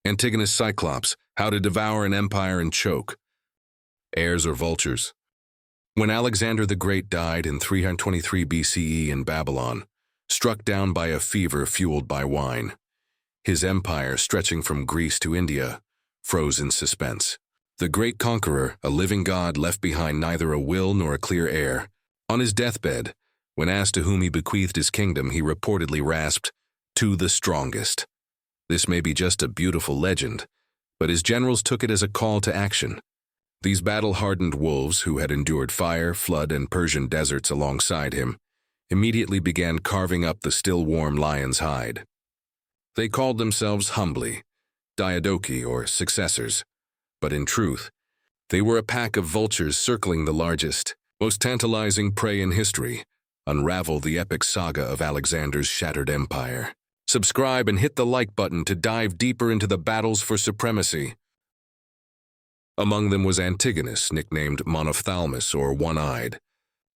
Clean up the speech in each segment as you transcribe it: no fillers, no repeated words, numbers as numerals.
Antigonus Cyclops, How to Devour an Empire and Choke. Heirs or vultures. When Alexander the Great died in 323 BCE in Babylon, struck down by a fever fueled by wine, his empire, stretching from Greece to India, froze in suspense. The great conqueror, a living god, left behind neither a will nor a clear heir. On his deathbed, when asked to whom he bequeathed his kingdom, he reportedly rasped, "To the strongest." This may be just a beautiful legend, but his generals took it as a call to action. These battle-hardened wolves, who had endured fire, flood, and Persian deserts alongside him, immediately began carving up the still-warm lion's hide. They called themselves humbly diadochi, or successors, but in truth, they were a pack of vultures circling the largest, most tantalizing prey in history. Unravel the epic saga of Alexander's shattered empire. Subscribe and hit the like button to dive deeper into the battles for supremacy. Among them was Antigonus, nicknamed Monophthalmus or One-Eyed.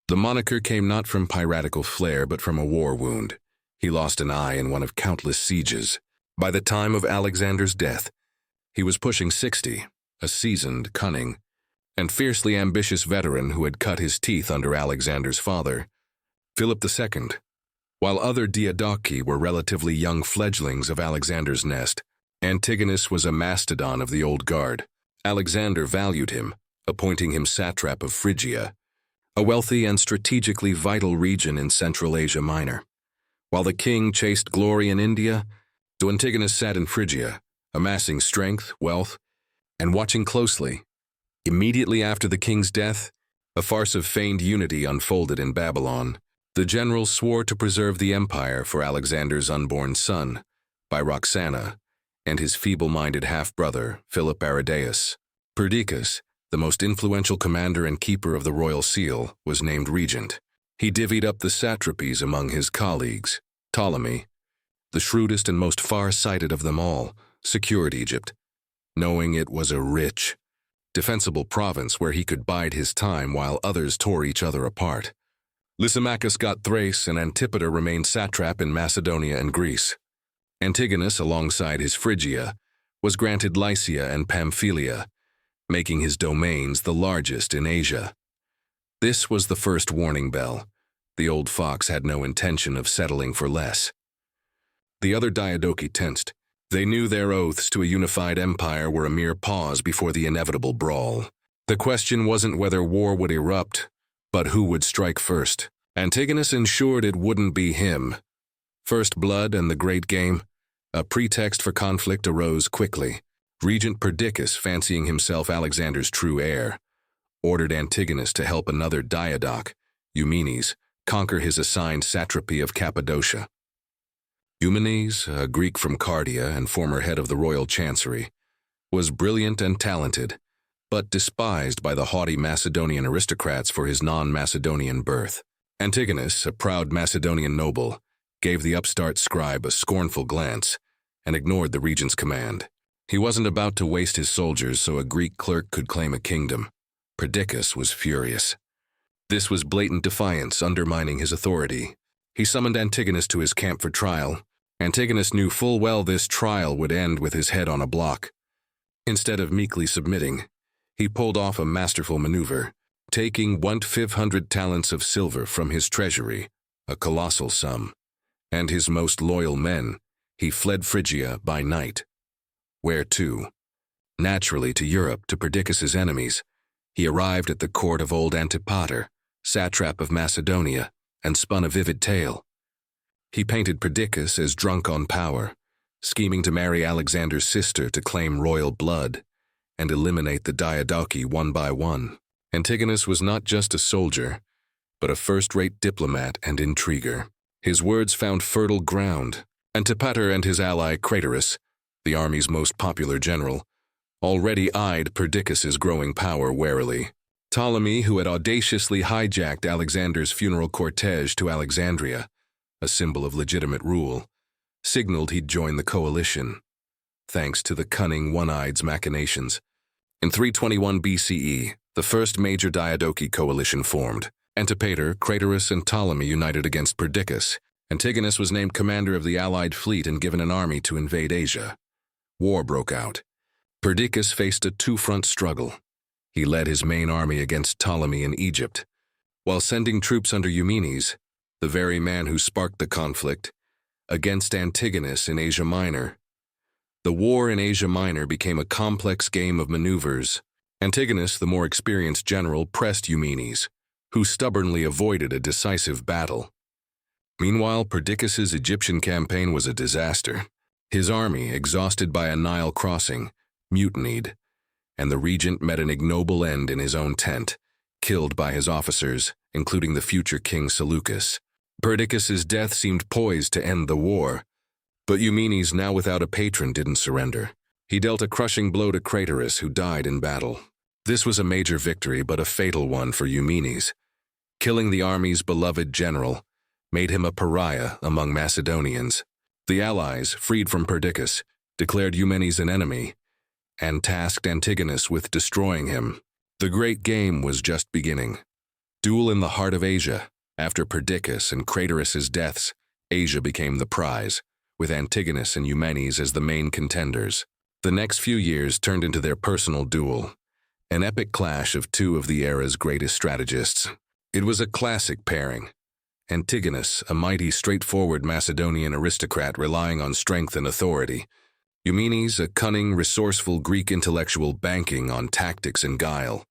The moniker came not from piratical flair but from a war wound. He lost an eye in one of countless sieges. By the time of Alexander's death, he was pushing 60, a seasoned, cunning, and fiercely ambitious veteran who had cut his teeth under Alexander's father, Philip II. While other diadochi were relatively young fledglings of Alexander's nest, Antigonus was a mastodon of the old guard. Alexander valued him, appointing him satrap of Phrygia, a wealthy and strategically vital region in Central Asia Minor. While the king chased glory in India, Antigonus sat in Phrygia, amassing strength, wealth, and watching closely. Immediately after the king's death, a farce of feigned unity unfolded in Babylon. The generals swore to preserve the empire for Alexander's unborn son, by Roxana, and his feeble-minded half-brother, Philip Aridaeus. Perdiccas, the most influential commander and keeper of the royal seal, was named regent. He divvied up the satrapies among his colleagues. Ptolemy, the shrewdest and most far-sighted of them all, secured Egypt, knowing it was a rich, defensible province where he could bide his time while others tore each other apart. Lysimachus got Thrace, and Antipater remained satrap in Macedonia and Greece. Antigonus, alongside his Phrygia, was granted Lycia and Pamphylia, making his domains the largest in Asia. This was the first warning bell. The old fox had no intention of settling for less. The other diadochi tensed. They knew their oaths to a unified empire were a mere pause before the inevitable brawl. The question wasn't whether war would erupt, but who would strike first. Antigonus ensured it wouldn't be him. First blood and the great game, a pretext for conflict arose quickly. Regent Perdiccas, fancying himself Alexander's true heir, ordered Antigonus to help another diadoch, Eumenes, conquer his assigned satrapy of Cappadocia. Eumenes, a Greek from Cardia and former head of the royal chancery, was brilliant and talented, but despised by the haughty Macedonian aristocrats for his non-Macedonian birth. Antigonus, a proud Macedonian noble, gave the upstart scribe a scornful glance and ignored the regent's command. He wasn't about to waste his soldiers so a Greek clerk could claim a kingdom. Perdiccas was furious. This was blatant defiance, undermining his authority. He summoned Antigonus to his camp for trial. Antigonus knew full well this trial would end with his head on a block. Instead of meekly submitting, he pulled off a masterful maneuver, taking 1,500 talents of silver from his treasury, a colossal sum, and his most loyal men. He fled Phrygia by night. Where to? Naturally to Europe, to Perdiccas' enemies. He arrived at the court of old Antipater, satrap of Macedonia, and spun a vivid tale. He painted Perdiccas as drunk on power, scheming to marry Alexander's sister to claim royal blood and eliminate the diadochi one by one. Antigonus was not just a soldier, but a first-rate diplomat and intriguer. His words found fertile ground. Antipater and his ally Craterus, the army's most popular general, already eyed Perdiccas' growing power warily. Ptolemy, who had audaciously hijacked Alexander's funeral cortege to Alexandria, a symbol of legitimate rule, signaled he'd join the coalition, thanks to the cunning One-Eyed's machinations. In 321 BCE, the first major diadochi coalition formed. Antipater, Craterus, and Ptolemy united against Perdiccas. Antigonus was named commander of the allied fleet and given an army to invade Asia. War broke out. Perdiccas faced a two-front struggle. He led his main army against Ptolemy in Egypt, while sending troops under Eumenes, the very man who sparked the conflict, against Antigonus in Asia Minor. The war in Asia Minor became a complex game of maneuvers. Antigonus, the more experienced general, pressed Eumenes, who stubbornly avoided a decisive battle. Meanwhile, Perdiccas' Egyptian campaign was a disaster. His army, exhausted by a Nile crossing, mutinied, and the regent met an ignoble end in his own tent, killed by his officers, including the future king Seleucus. Perdiccas' death seemed poised to end the war, but Eumenes, now without a patron, didn't surrender. He dealt a crushing blow to Craterus, who died in battle. This was a major victory, but a fatal one for Eumenes. Killing the army's beloved general made him a pariah among Macedonians. The allies, freed from Perdiccas, declared Eumenes an enemy and tasked Antigonus with destroying him. The great game was just beginning. Duel in the heart of Asia. After Perdiccas and Craterus' deaths, Asia became the prize, with Antigonus and Eumenes as the main contenders. The next few years turned into their personal duel, an epic clash of two of the era's greatest strategists. It was a classic pairing. Antigonus, a mighty, straightforward Macedonian aristocrat relying on strength and authority. Eumenes, a cunning, resourceful Greek intellectual banking on tactics and guile.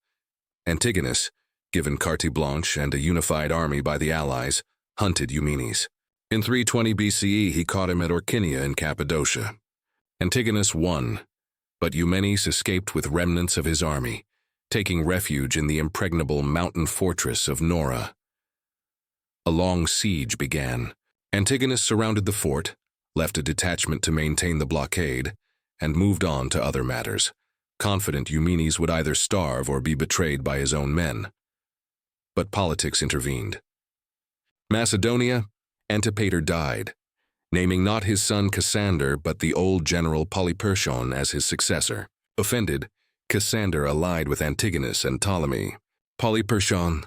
Antigonus, given carte blanche and a unified army by the allies, hunted Eumenes. In 320 BCE, he caught him at Orcynia in Cappadocia. Antigonus won, but Eumenes escaped with remnants of his army, taking refuge in the impregnable mountain fortress of Nora. A long siege began. Antigonus surrounded the fort, left a detachment to maintain the blockade, and moved on to other matters, confident Eumenes would either starve or be betrayed by his own men. But politics intervened. Macedonia, Antipater died, naming not his son Cassander but the old general Polyperchon as his successor. Offended, Cassander allied with Antigonus and Ptolemy. Polyperchon,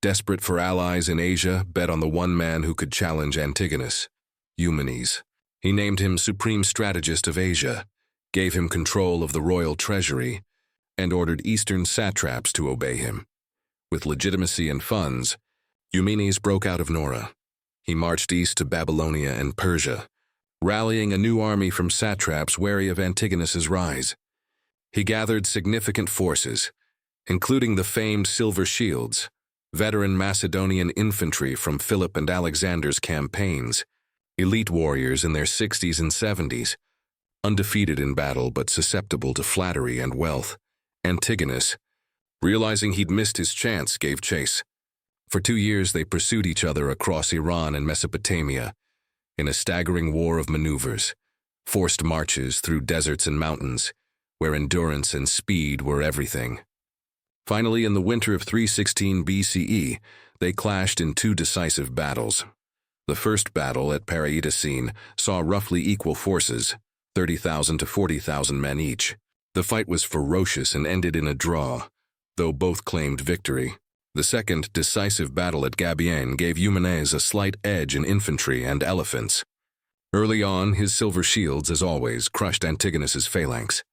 desperate for allies in Asia, bet on the one man who could challenge Antigonus, Eumenes. He named him supreme strategist of Asia, gave him control of the royal treasury, and ordered eastern satraps to obey him. With legitimacy and funds, Eumenes broke out of Nora. He marched east to Babylonia and Persia, rallying a new army from satraps wary of Antigonus's rise. He gathered significant forces, including the famed Silver Shields, veteran Macedonian infantry from Philip and Alexander's campaigns, elite warriors in their 60s and 70s, undefeated in battle but susceptible to flattery and wealth. Antigonus, realizing he'd missed his chance, gave chase. For 2 years they pursued each other across Iran and Mesopotamia, in a staggering war of maneuvers, forced marches through deserts and mountains, where endurance and speed were everything. Finally, in the winter of 316 BCE, they clashed in 2 decisive battles. The first battle at Perdiccas saw roughly equal forces, 30,000 to 40,000 men each. The fight was ferocious and ended in a draw, though both claimed victory. The second decisive battle at Gabiene gave Eumenes a slight edge in infantry and elephants. Early on, his silver shields, as always, crushed Antigonus's phalanx.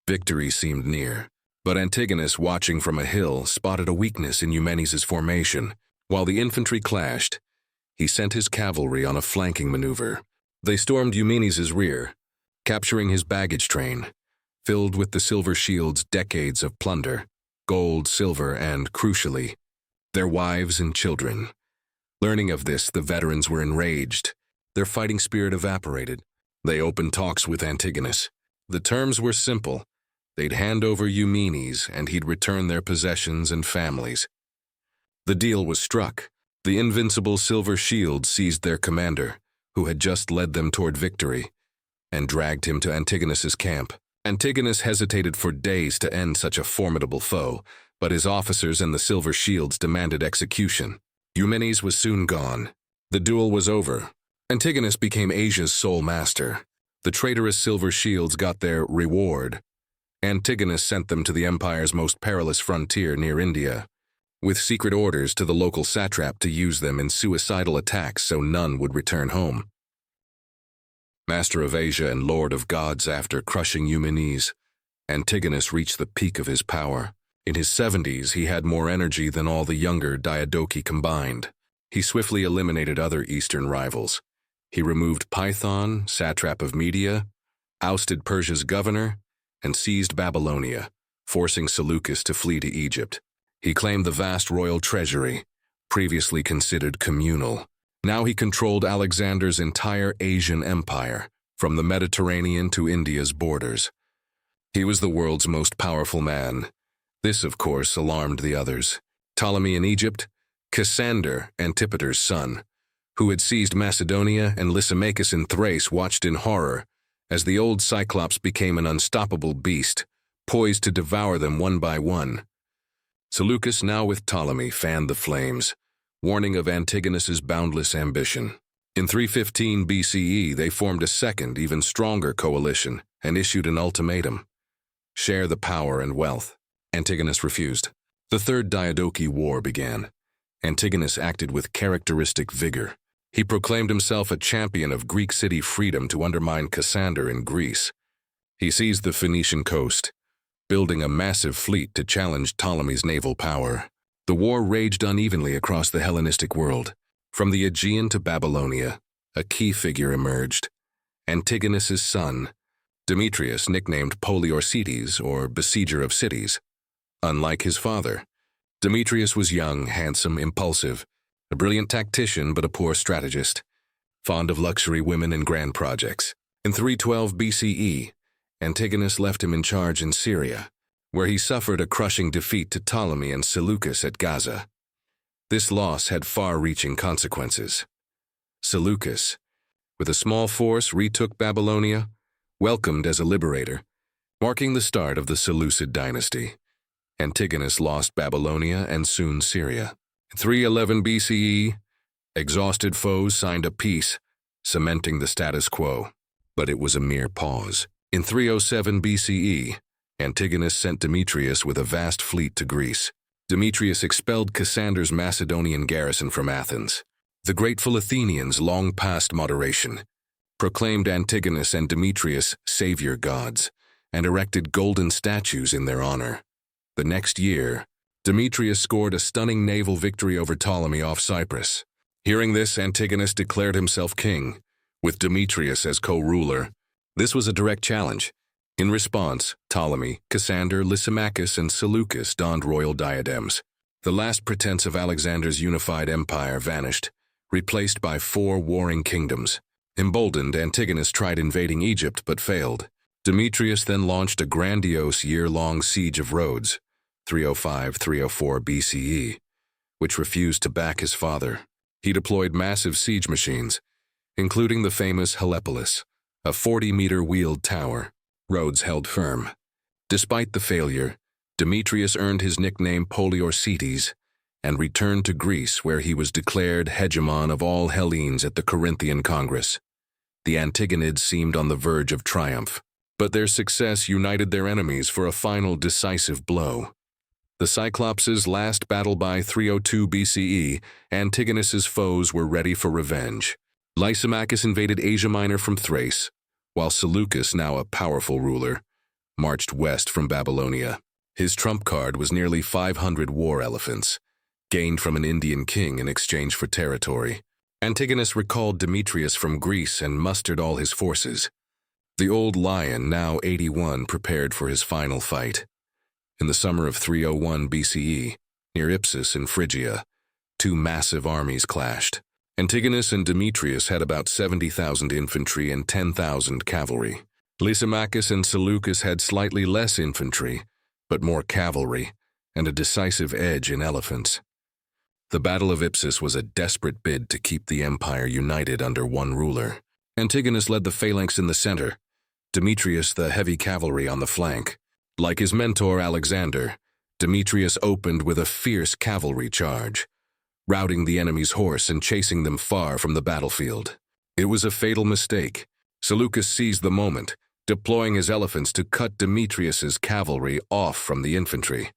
Victory seemed near, but Antigonus, watching from a hill, spotted a weakness in Eumenes' formation. While the infantry clashed, he sent his cavalry on a flanking maneuver. They stormed Eumenes' rear, capturing his baggage train, filled with the silver shield's decades of plunder, gold, silver, and, crucially, their wives and children. Learning of this, the veterans were enraged. Their fighting spirit evaporated. They opened talks with Antigonus. The terms were simple. They'd hand over Eumenes, and he'd return their possessions and families. The deal was struck. The invincible silver shield seized their commander, who had just led them toward victory, and dragged him to Antigonus's camp. Antigonus hesitated for days to end such a formidable foe, but his officers and the silver shields demanded execution. Eumenes was soon gone. The duel was over. Antigonus became Asia's sole master. The traitorous silver shields got their reward. Antigonus sent them to the empire's most perilous frontier near India, with secret orders to the local satrap to use them in suicidal attacks so none would return home. Master of Asia and lord of gods after crushing Eumenes, Antigonus reached the peak of his power. In his 70s, he had more energy than all the younger diadochi combined. He swiftly eliminated other eastern rivals. He removed Python, satrap of Media, ousted Persia's governor, and seized Babylonia, forcing Seleucus to flee to Egypt. He claimed the vast royal treasury, previously considered communal. Now he controlled Alexander's entire Asian empire, from the Mediterranean to India's borders. He was the world's most powerful man. This, of course, alarmed the others. Ptolemy in Egypt, Cassander, Antipater's son, who had seized Macedonia, and Lysimachus in Thrace watched in horror as the old Cyclops became an unstoppable beast, poised to devour them one by one. Seleucus, now with Ptolemy, fanned the flames, warning of Antigonus's boundless ambition. In 315 BCE, they formed a second, even stronger coalition and issued an ultimatum: share the power and wealth. Antigonus refused. The Third Diadochi War began. Antigonus acted with characteristic vigor. He proclaimed himself a champion of Greek city freedom to undermine Cassander in Greece. He seized the Phoenician coast, building a massive fleet to challenge Ptolemy's naval power. The war raged unevenly across the Hellenistic world. From the Aegean to Babylonia, a key figure emerged: Antigonus's son, Demetrius, nicknamed Cities or Besieger of Cities. Unlike his father, Demetrius was young, handsome, impulsive, a brilliant tactician but a poor strategist, fond of luxury women and grand projects. In 312 BCE, Antigonus left him in charge in Syria, where he suffered a crushing defeat to Ptolemy and Seleucus at Gaza. This loss had far-reaching consequences. Seleucus, with a small force, retook Babylonia, welcomed as a liberator, marking the start of the Seleucid dynasty. Antigonus lost Babylonia and soon Syria. In 311 BCE, exhausted foes signed a peace, cementing the status quo. But it was a mere pause. In 307 BCE, Antigonus sent Demetrius with a vast fleet to Greece. Demetrius expelled Cassander's Macedonian garrison from Athens. The grateful Athenians, long past moderation, proclaimed Antigonus and Demetrius savior gods and erected golden statues in their honor. The next year, Demetrius scored a stunning naval victory over Ptolemy off Cyprus. Hearing this, Antigonus declared himself king, with Demetrius as co-ruler. This was a direct challenge. In response, Ptolemy, Cassander, Lysimachus, and Seleucus donned royal diadems. The last pretense of Alexander's unified empire vanished, replaced by 4 warring kingdoms. Emboldened, Antigonus tried invading Egypt but failed. Demetrius then launched a grandiose year-long siege of Rhodes, 305-304 BCE, which refused to back his father. He deployed massive siege machines, including the famous Helepolis, a 40-meter wheeled tower. Rhodes held firm. Despite the failure, Demetrius earned his nickname Cities and returned to Greece, where he was declared hegemon of all Hellenes at the Corinthian Congress. The Antigonids seemed on the verge of triumph, but their success united their enemies for a final decisive blow. The Cyclops' last battle by 302 BCE, Antigonus's foes were ready for revenge. Lysimachus invaded Asia Minor from Thrace, while Seleucus, now a powerful ruler, marched west from Babylonia. His trump card was nearly 500 war elephants, gained from an Indian king in exchange for territory. Antigonus recalled Demetrius from Greece and mustered all his forces. The old lion, now 81, prepared for his final fight. In the summer of 301 BCE, near Ipsus in Phrygia, 2 massive armies clashed. Antigonus and Demetrius had about 70,000 infantry and 10,000 cavalry. Lysimachus and Seleucus had slightly less infantry, but more cavalry, and a decisive edge in elephants. The Battle of Ipsus was a desperate bid to keep the empire united under one ruler. Antigonus led the phalanx in the center, Demetrius the heavy cavalry on the flank. Like his mentor Alexander, Demetrius opened with a fierce cavalry charge, routing the enemy's horse and chasing them far from the battlefield. It was a fatal mistake. Seleucus seized the moment, deploying his elephants to cut Demetrius's cavalry off from the infantry.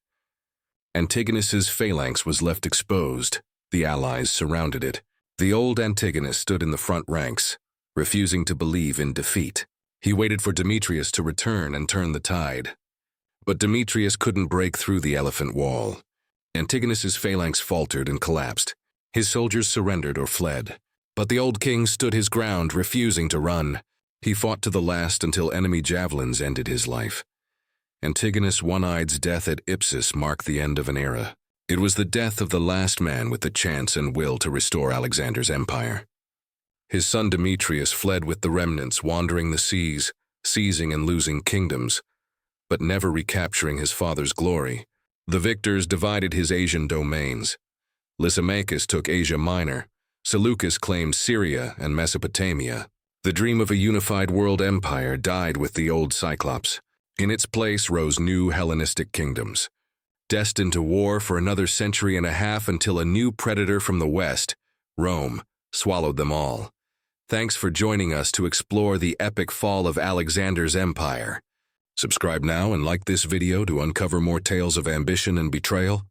Antigonus's phalanx was left exposed. The allies surrounded it. The old Antigonus stood in the front ranks, refusing to believe in defeat. He waited for Demetrius to return and turn the tide. But Demetrius couldn't break through the elephant wall. Antigonus's phalanx faltered and collapsed. His soldiers surrendered or fled. But the old king stood his ground, refusing to run. He fought to the last until enemy javelins ended his life. Antigonus One-Eyed's death at Ipsus marked the end of an era. It was the death of the last man with the chance and will to restore Alexander's empire. His son Demetrius fled with the remnants, wandering the seas, seizing and losing kingdoms, but never recapturing his father's glory. The victors divided his Asian domains. Lysimachus took Asia Minor. Seleucus claimed Syria and Mesopotamia. The dream of a unified world empire died with the old Cyclops. In its place rose new Hellenistic kingdoms, destined to war for another century and a half until a new predator from the west, Rome, swallowed them all. Thanks for joining us to explore the epic fall of Alexander's empire. Subscribe now and like this video to uncover more tales of ambition and betrayal.